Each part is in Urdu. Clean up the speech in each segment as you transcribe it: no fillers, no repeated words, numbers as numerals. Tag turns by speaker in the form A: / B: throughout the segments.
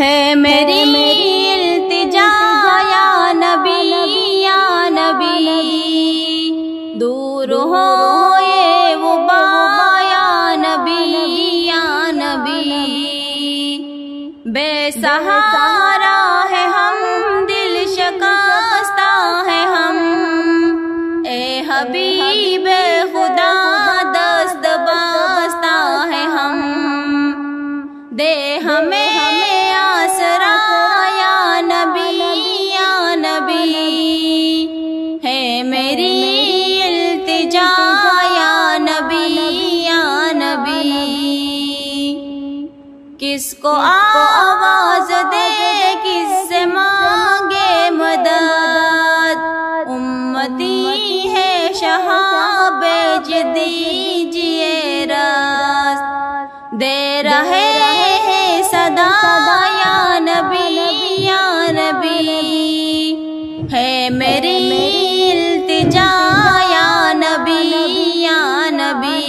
A: ہے میری التجا یا نبی یا نبی، دور ہو یہ وبا یا نبی یا نبی، بے سہارا ہے ہم، دل شکستہ ہے ہم، اے حبیب خدا دست بستہ ہے ہم، دے ہمیں آسرا یا نبی یا نبی، ہے میری التجا یا نبی یا نبی، کس کو آواز دے کس سے مانگے مدد، امتی ہے شہاب دیجیے راست، دے رہے صدا یا نبی یا نبی، ہے میری التجا یا نبی یا نبی،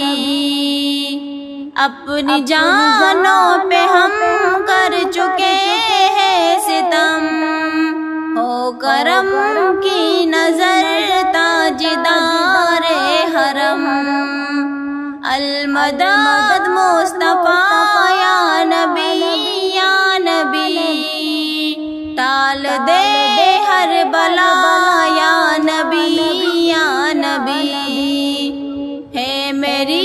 A: اپنی جانوں پہ ہم کر چکے ہیں ستم، ہو کرم کی نظر تاجدار حرم، المدد مصطفیٰ یا نبی یا نبی، ٹال دے ہر بلا یا نبی یا نبی، ہے میری